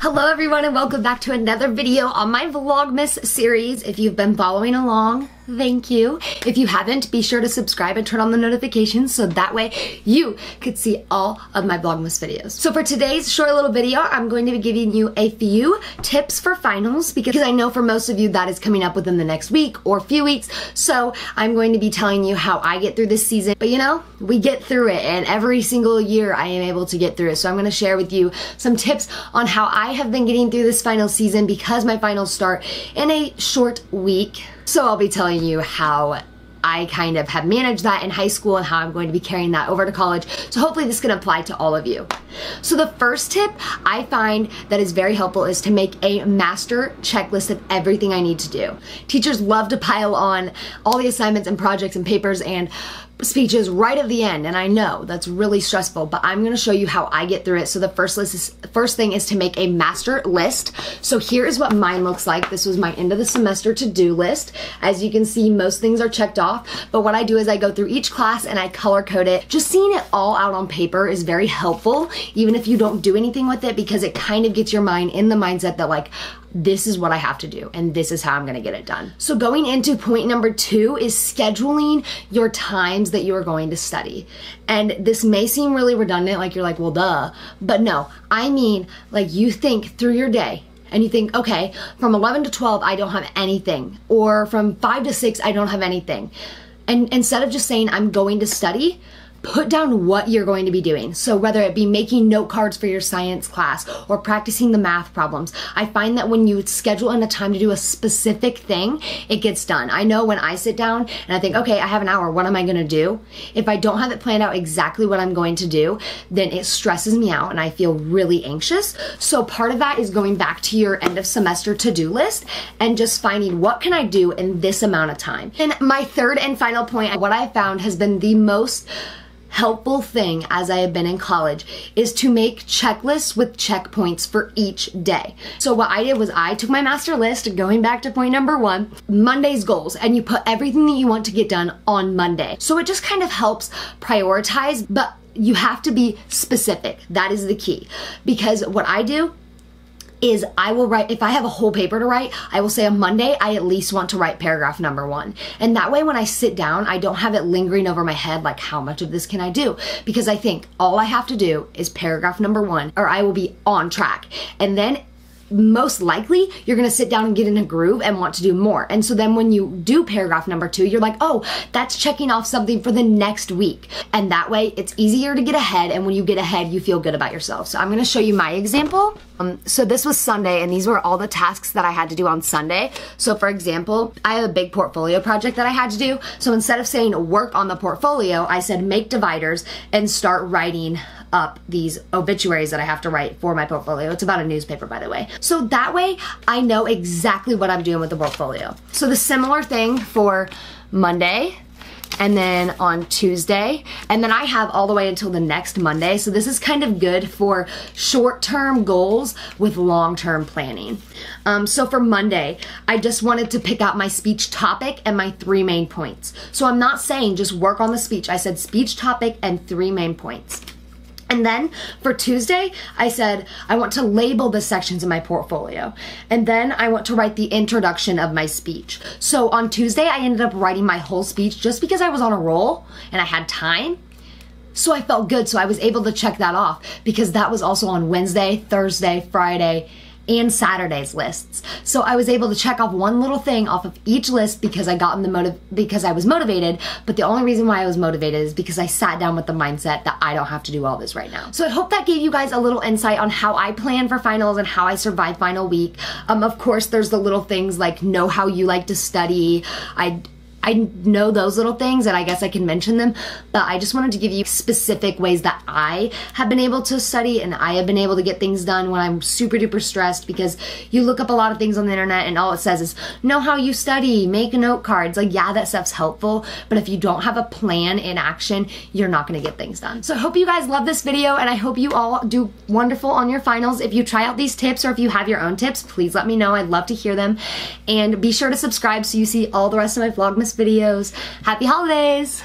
Hello everyone and welcome back to another video on my Vlogmas series. If you've been following along, thank you. If you haven't, be sure to subscribe and turn on the notifications so that way you could see all of my Vlogmas videos. So for today's short little video, I'm going to be giving you a few tips for finals because I know for most of you that is coming up within the next week or few weeks. So I'm going to be telling you how I get through this season. But you know, we get through it and every single year I am able to get through it. So I'm going to share with you some tips on how I have been getting through this final season because my finals start in a short week. So I'll be telling you how I kind of have managed that in high school and how I'm going to be carrying that over to college. So hopefully this can apply to all of you. So the first tip I find that is very helpful is to make a master checklist of everything I need to do. Teachers love to pile on all the assignments and projects and papers and speeches right at the end, and I know that's really stressful, but I'm going to show you how I get through it. So the first thing is to make a master list. So here is what mine looks like. This was my end of the semester to-do list. As you can see, most things are checked off, but what I do is I go through each class and I color code it. Just seeing it all out on paper is very helpful, even if you don't do anything with it, because it kind of gets your mind in the mindset that like, this is what I have to do and this is how I'm gonna get it done. So going into point number 2 is scheduling your times that you are going to study. And this may seem really redundant, like you're like, well, duh, but no, I mean, like you think through your day and you think, okay, from 11 to 12, I don't have anything, or from 5 to 6, I don't have anything. And instead of just saying, I'm going to study, put down what you're going to be doing. So whether it be making note cards for your science class or practicing the math problems, I find that when you schedule in a time to do a specific thing, it gets done. I know when I sit down and I think, okay, I have an hour, what am I gonna do? If I don't have it planned out exactly what I'm going to do, then it stresses me out and I feel really anxious. So part of that is going back to your end of semester to-do list and just finding what can I do in this amount of time. And my third and final point, what I found has been the most helpful thing as I have been in college is to make checklists with checkpoints for each day. So what I did was I took my master list, going back to point number 1, Monday's goals, and you put everything that you want to get done on Monday. So it just kind of helps prioritize, but you have to be specific. That is the key. Because what I do is I will write, if I have a whole paper to write, I will say on Monday, I at least want to write paragraph number 1. And that way when I sit down, I don't have it lingering over my head like how much of this can I do? Because I think all I have to do is paragraph number 1 or I will be on track. And then most likely you're gonna sit down and get in a groove and want to do more. And so then when you do paragraph number 2, you're like, oh, that's checking off something for the next week. And that way it's easier to get ahead, and when you get ahead, you feel good about yourself. So I'm gonna show you my example. So this was Sunday, and these were all the tasks that I had to do on Sunday. So for example, I have a big portfolio project that I had to do. So instead of saying work on the portfolio, I said make dividers and start writing up these obituaries that I have to write for my portfolio. It's about a newspaper, by the way. So that way I know exactly what I'm doing with the portfolio. So the similar thing for Monday, and then on Tuesday, and then I have all the way until the next Monday. So this is kind of good for short-term goals with long-term planning. So for Monday, I just wanted to pick out my speech topic and my 3 main points. So I'm not saying just work on the speech. I said speech topic and 3 main points. And then for Tuesday, I said, I want to label the sections in my portfolio. And then I want to write the introduction of my speech. So on Tuesday, I ended up writing my whole speech just because I was on a roll and I had time. So I felt good. So I was able to check that off because that was also on Wednesday, Thursday, Friday, and Saturday's lists. So I was able to check off one little thing off of each list because I got in the because I was motivated. But the only reason why I was motivated is because I sat down with the mindset that I don't have to do all this right now. So I hope that gave you guys a little insight on how I plan for finals and how I survive final week. Of course, there's the little things like know how you like to study. I know those little things and I guess I can mention them, but I just wanted to give you specific ways that I have been able to study and I have been able to get things done when I'm super duper stressed, because you look up a lot of things on the internet and all it says is know how you study, make note cards. Like, yeah, that stuff's helpful, but if you don't have a plan in action, you're not gonna get things done. So I hope you guys love this video and I hope you all do wonderful on your finals. If you try out these tips or if you have your own tips, please let me know. I'd love to hear them. And be sure to subscribe so you see all the rest of my Vlogmas videos. Happy holidays!